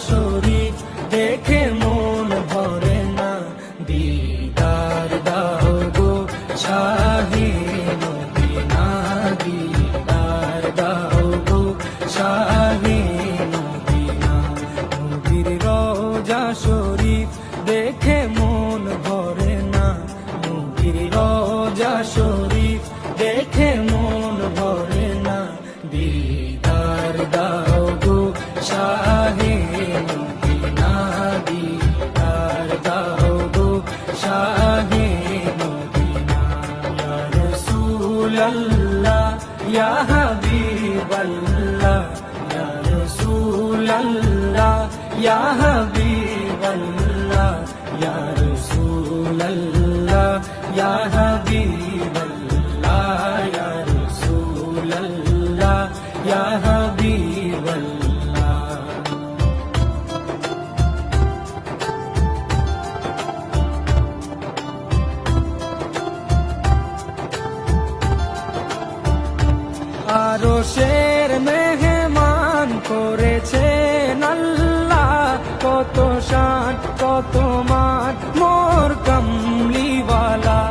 শরীফ দেখে মন ভরে না, দিদার দাও গো শাহে মদিনা, দিদার দাও গো শাহে মদিনা। নবীর রওজা শরীফ দেখে মন ভরে না, নবীর রওজা শরীফ দেখে মন ভরে না, দিদার দাও গো শাহে মদিনা, দিদার দাও গো শাহে মদিনা। ইয়া রাসূলাল্লাহ ইয়া হাবিবাল্লাহ, ইয়া রাসূলাল্লাহ ইয়া হাবিবাল্লাহ, ইয়া রাসূলাল্লাহ ইয়া হাবিবাল্লাহ, ইয়া রাসূলাল্লাহ ইয়া হাবিবাল্লাহ। আরশের মেহমান করেছেন আল্লাহ, কত শান কত মান মোর কামলিওয়ালা।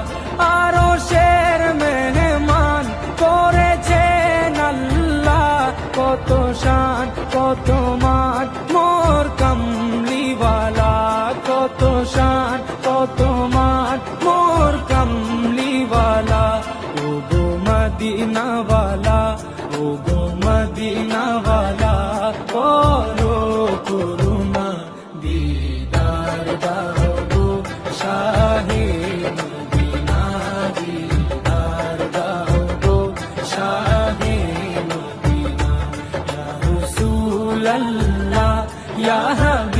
আরশের মেহমান করেছেন আল্লাহ, কত শান কত মান মোর কামলিওয়ালা, কত শান কত মান মোর কামলিওয়ালা। ও গো মদিনাওয়ালা, ও গো মদিনাওয়ালা, করো করুণা, দিদার দাও গো শাহে মদিনা, দিদার দাও গো শাহে মদিনা। ইয়া রাসূলাল্লাহ ইয়া হাবিবাল্লাহ,